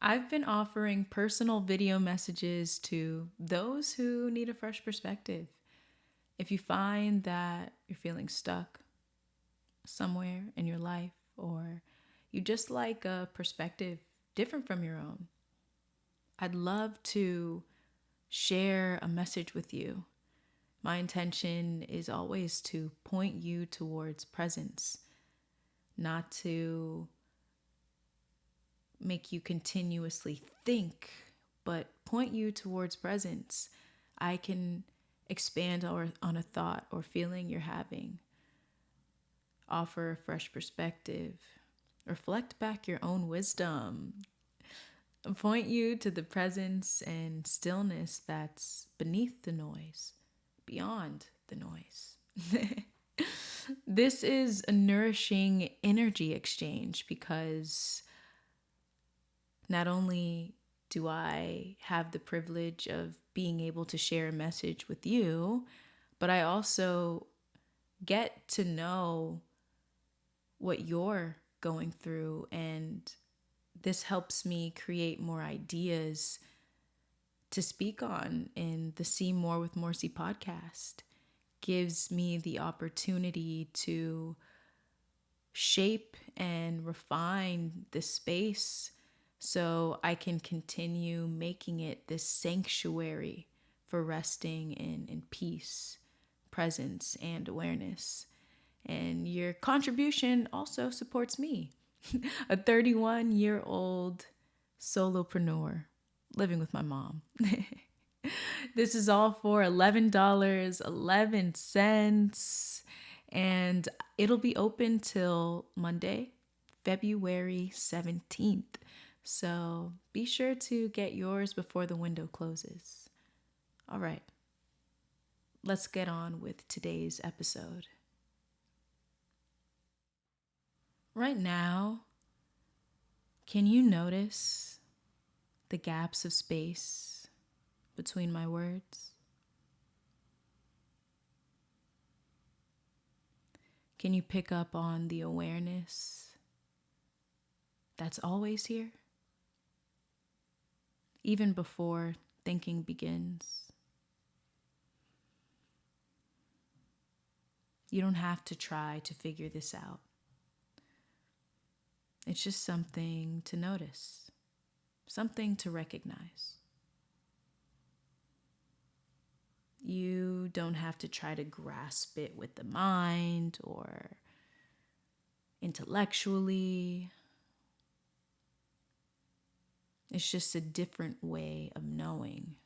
I've been offering personal video messages to those who need a fresh perspective. If you find that you're feeling stuck somewhere in your life, or you just like a perspective different from your own, I'd love to share a message with you. My intention is always to point you towards presence, not to make you continuously think, but point you towards presence. I can expand on a thought or feeling you're having, offer a fresh perspective, reflect back your own wisdom, point you to the presence and stillness that's beneath the noise, beyond the noise. This is a nourishing energy exchange because not only do I have the privilege of being able to share a message with you, but I also get to know what you're going through. And this helps me create more ideas to speak on in the See More with Morsi podcast. Gives me the opportunity to shape and refine the space so I can continue making it this sanctuary for resting in peace, presence, and awareness. And your contribution also supports me, a 31-year-old solopreneur living with my mom. This is all for $11.11. And it'll be open till Monday, February 17th. So be sure to get yours before the window closes. All right, let's get on with today's episode. Right now, can you notice the gaps of space between my words? Can you pick up on the awareness that's always here, even before thinking begins? You don't have to try to figure this out. It's just something to notice, something to recognize. You don't have to try to grasp it with the mind or intellectually. It's just a different way of knowing.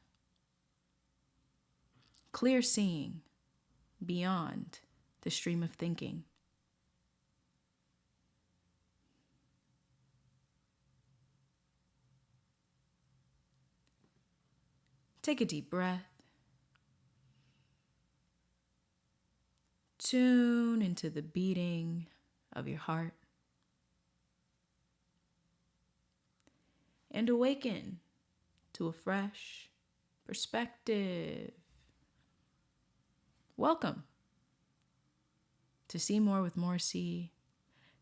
Clear seeing beyond the stream of thinking. Take a deep breath. Tune into the beating of your heart. And awaken to a fresh perspective. Welcome to See More with Morsi,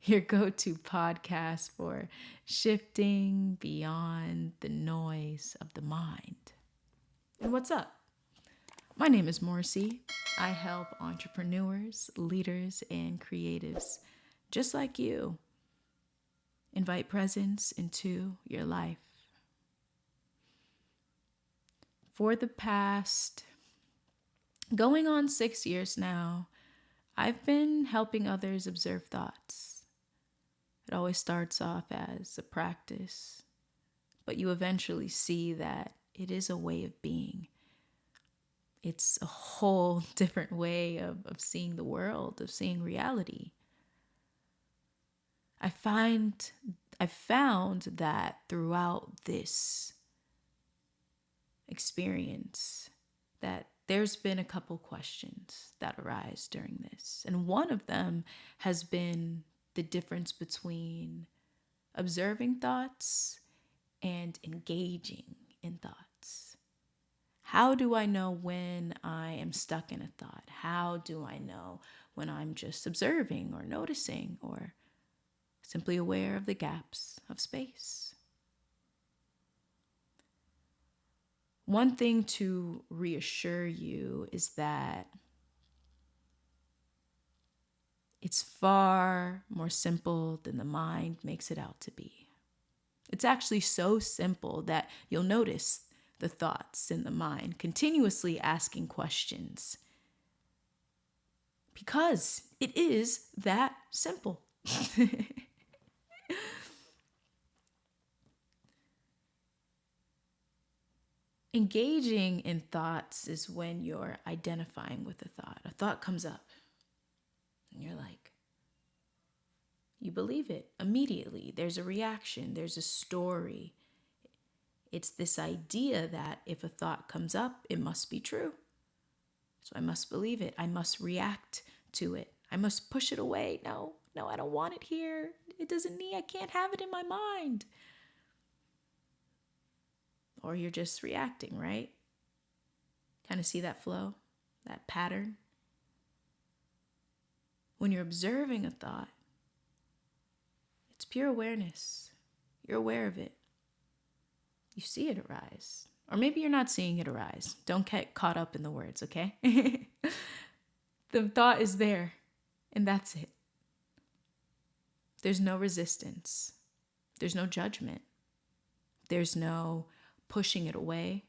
your go-to podcast for shifting beyond the noise of the mind. And what's up? My name is Morsi. I help entrepreneurs, leaders, and creatives just like you invite presence into your life. For the past going on 6 years now, I've been helping others observe thoughts. It always starts off as a practice, but you eventually see that it is a way of being. It's a whole different way of seeing the world, of seeing reality. I found that throughout this experience that there's been a couple questions that arise during this. And one of them has been the difference between observing thoughts and engaging in thoughts. How do I know when I am stuck in a thought? How do I know when I'm just observing or noticing or simply aware of the gaps of space? one thing to reassure you is that it's far more simple than the mind makes it out to be. It's actually so simple that you'll notice the thoughts in the mind continuously asking questions because it is that simple. Engaging in thoughts is when you're identifying with a thought. A thought comes up and you're like, you believe it immediately. There's a reaction, there's a story. It's this idea that if a thought comes up, it must be true. So I must believe it. I must react to it. I must push it away. No, I don't want it here. I can't have it in my mind. Or you're just reacting, right? Kind of see that flow, that pattern? When you're observing a thought, it's pure awareness. You're aware of it. You see it arise. Or maybe you're not seeing it arise. Don't get caught up in the words, okay? The thought is there, and that's it. There's no resistance. There's no judgment. There's no pushing it away.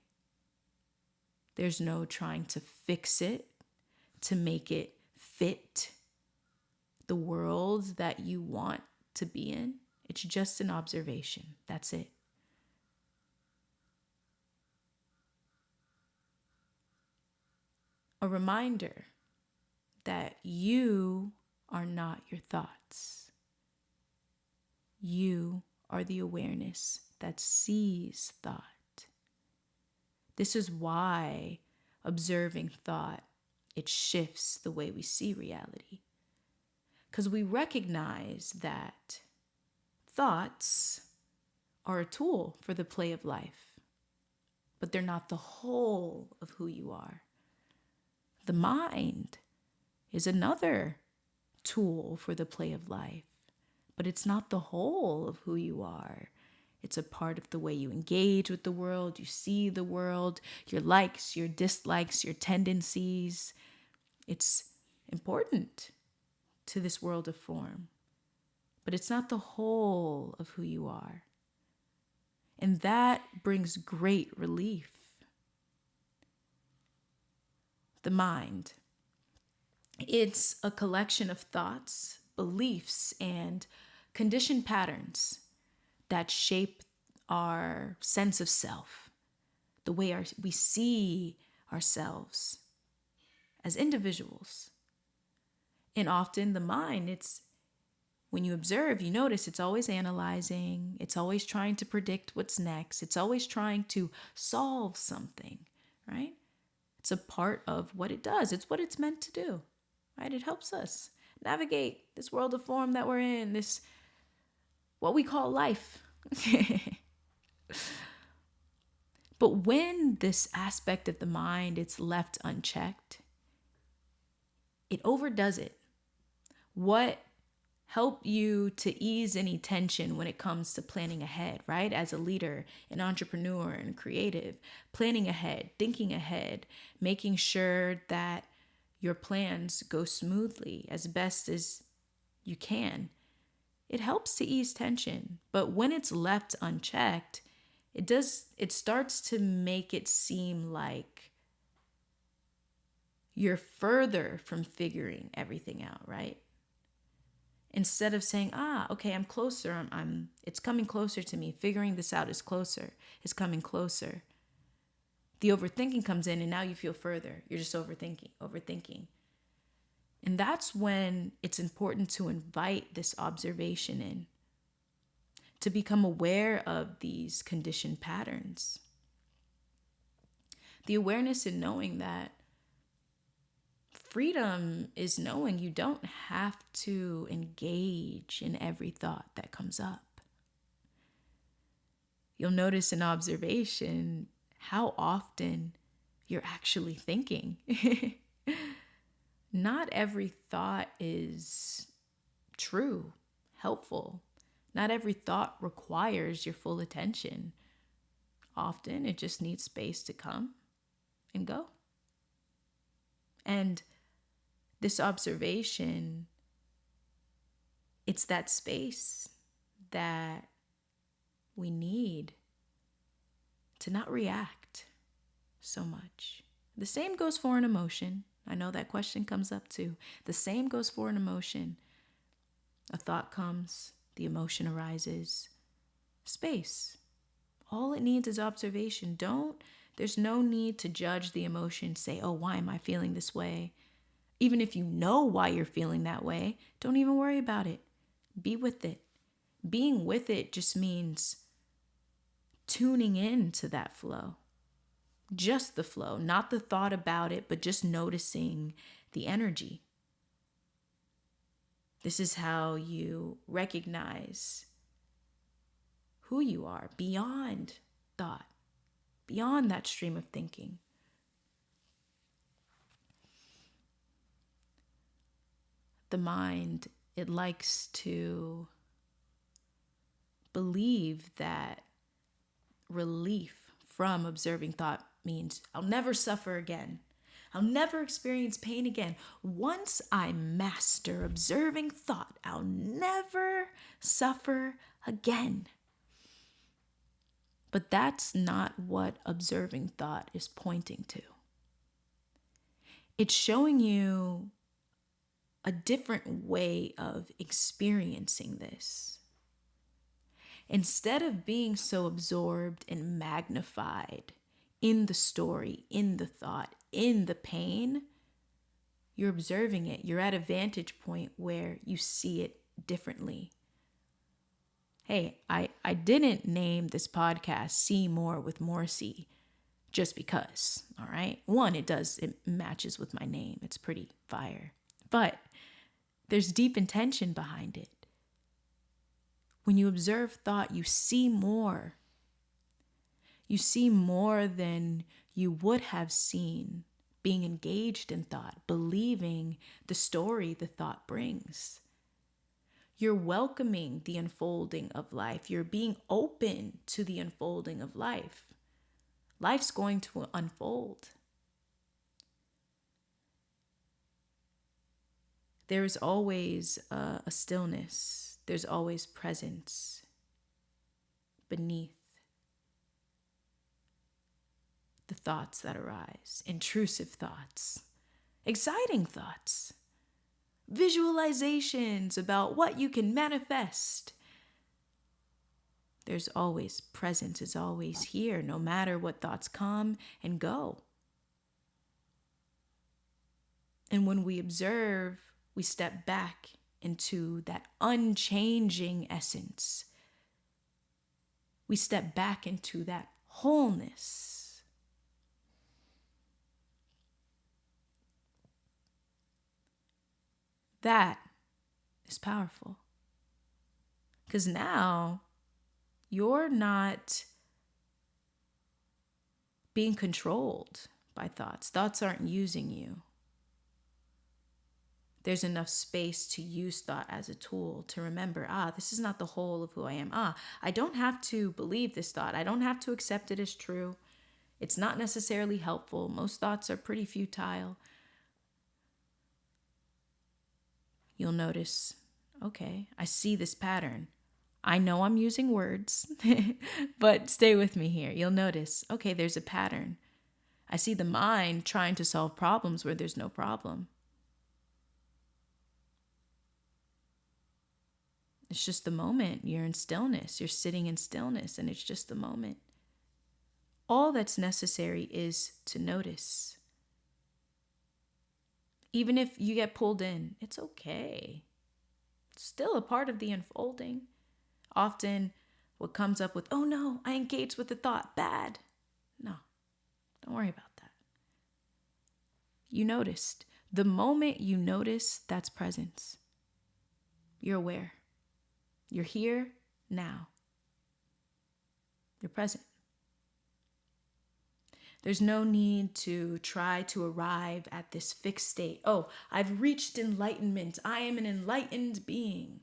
There's no trying to fix it, to make it fit the world that you want to be in. It's just an observation. That's it. A reminder that you are not your thoughts. You are the awareness that sees thought. This is why observing thought, it shifts the way we see reality. Because we recognize that thoughts are a tool for the play of life, but they're not the whole of who you are. The mind is another tool for the play of life, but it's not the whole of who you are. It's a part of the way you engage with the world, you see the world, your likes, your dislikes, your tendencies. It's important to this world of form, but it's not the whole of who you are. And that brings great relief. The mind. It's a collection of thoughts, beliefs, and conditioned patterns that shape our sense of self, the way we see ourselves as individuals. And often the mind, when you observe, you notice it's always analyzing, it's always trying to predict what's next, it's always trying to solve something, right? It's a part of what it does. It's what it's meant to do, right? It helps us navigate this world of form that we're in, this, what we call life. But when this aspect of the mind, it's left unchecked, it overdoes it. What help you to ease any tension when it comes to planning ahead, right? As a leader, an entrepreneur, and creative, planning ahead, thinking ahead, making sure that your plans go smoothly as best as you can. It helps to ease tension, but when it's left unchecked, it starts to make it seem like you're further from figuring everything out, right? Instead of saying, okay, I'm closer, it's coming closer to me. Figuring this out is coming closer. The overthinking comes in and now you feel further. You're just overthinking. And that's when it's important to invite this observation in, to become aware of these conditioned patterns. The awareness in knowing that freedom is knowing you don't have to engage in every thought that comes up. You'll notice in observation how often you're actually thinking. Not every thought is true, helpful. Not every thought requires your full attention. Often it just needs space to come and go. And this observation, it's that space that we need to not react so much. The same goes for an emotion. I know that question comes up too. The same goes for an emotion. A thought comes, the emotion arises. Space. All it needs is observation. There's no need to judge the emotion, say, oh, why am I feeling this way? Even if you know why you're feeling that way, don't even worry about it. Be with it. Being with it just means tuning in to that flow. Just the flow, not the thought about it, but just noticing the energy. This is how you recognize who you are beyond thought, beyond that stream of thinking. The mind, it likes to believe that relief from observing thought means I'll never suffer again. I'll never experience pain again. Once I master observing thought, I'll never suffer again. But that's not what observing thought is pointing to. It's showing you a different way of experiencing this. Instead of being so absorbed and magnified in the story, in the thought, in the pain, you're observing it. You're at a vantage point where you see it differently. Hey, I didn't name this podcast See More with Morrissey just because, all right? One, it matches with my name. It's pretty fire. But there's deep intention behind it. When you observe thought, you see more. You see more than you would have seen being engaged in thought, believing the story the thought brings. You're welcoming the unfolding of life. You're being open to the unfolding of life. Life's going to unfold. There's always a stillness. There's always presence beneath the thoughts that arise. Intrusive thoughts, exciting thoughts, visualizations about what you can manifest. There's always presence, is always here, no matter what thoughts come and go. And when we observe, we step back into that unchanging essence. We step back into that wholeness. That is powerful. Because now you're not being controlled by thoughts. Thoughts aren't using you. There's enough space to use thought as a tool to remember, this is not the whole of who I am. I don't have to believe this thought. I don't have to accept it as true. It's not necessarily helpful. Most thoughts are pretty futile. You'll notice, okay, I see this pattern. I know I'm using words, but stay with me here. You'll notice, okay, there's a pattern. I see the mind trying to solve problems where there's no problem. It's just the moment. You're in stillness. You're sitting in stillness, and it's just the moment. All that's necessary is to notice. Even if you get pulled in, it's okay. It's still a part of the unfolding. Often what comes up with, oh no, I engaged with the thought, bad. No, don't worry about that. You noticed. The moment you notice, that's presence. You're aware. You're here now. You're present. There's no need to try to arrive at this fixed state. Oh, I've reached enlightenment. I am an enlightened being.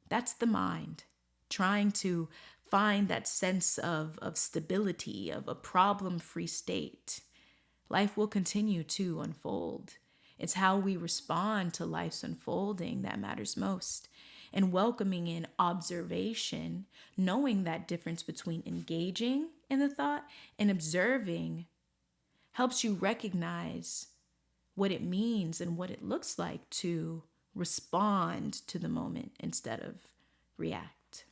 That's the mind trying to find that sense of stability, of a problem-free state, life will continue to unfold. It's how we respond to life's unfolding that matters most. And welcoming in observation, knowing that difference between engaging in the thought and observing, helps you recognize what it means and what it looks like to respond to the moment instead of react.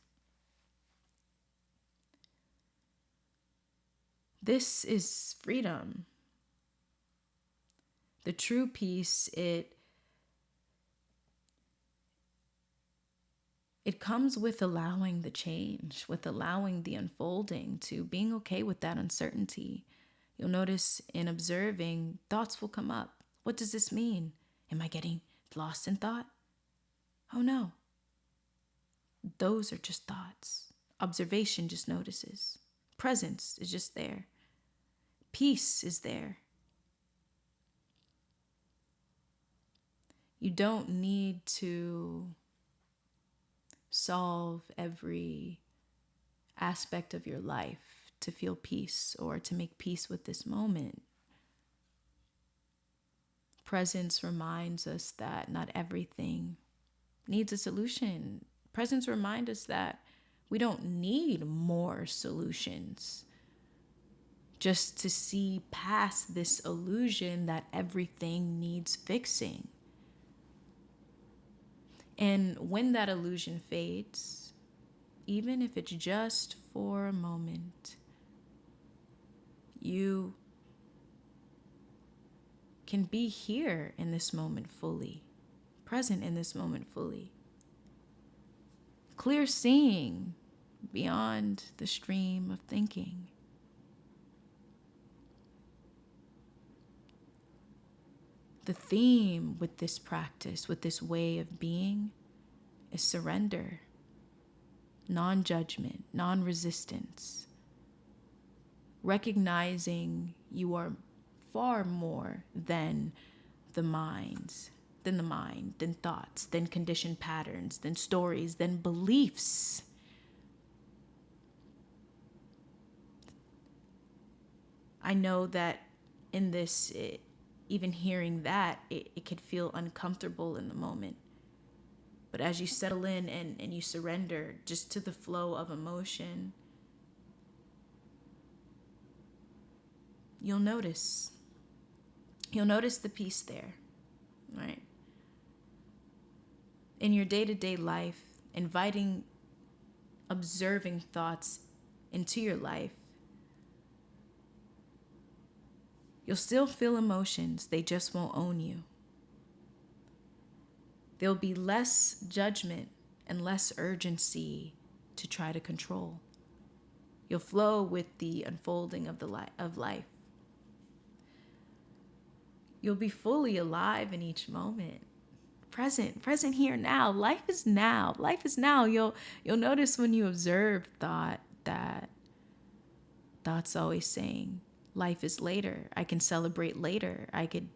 This is freedom. The true peace, it comes with allowing the change, with allowing the unfolding, to being okay with that uncertainty. You'll notice in observing, thoughts will come up. What does this mean? Am I getting lost in thought? Oh no. Those are just thoughts. Observation just notices. Presence is just there. Peace is there. You don't need to solve every aspect of your life to feel peace or to make peace with this moment. Presence reminds us that not everything needs a solution. Presence reminds us that we don't need more solutions just to see past this illusion that everything needs fixing. And when that illusion fades, even if it's just for a moment, you can be here in this moment fully, present in this moment fully. Clear seeing beyond the stream of thinking. The theme with this practice, with this way of being, is surrender, non-judgment, non-resistance, recognizing you are far more than the mind, than thoughts, than conditioned patterns, than stories, than beliefs. I know that in this, even hearing that, it could feel uncomfortable in the moment. But as you settle in and you surrender just to the flow of emotion, you'll notice the peace there, right? In your day-to-day life, observing thoughts into your life, you'll still feel emotions, they just won't own you. There'll be less judgment and less urgency to try to control. You'll flow with the unfolding of life. You'll be fully alive in each moment. Present here now. Life is now. Life is now. You'll notice when you observe thought that thought's always saying, life is later. I can celebrate later. I could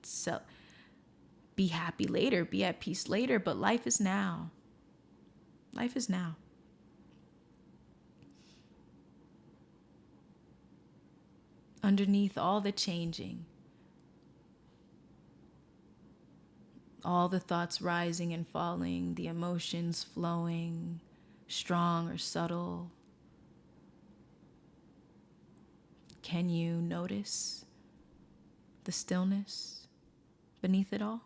be happy later, be at peace later, but life is now. Life is now. Underneath all the changing, all the thoughts rising and falling, the emotions flowing, strong or subtle, can you notice the stillness beneath it all?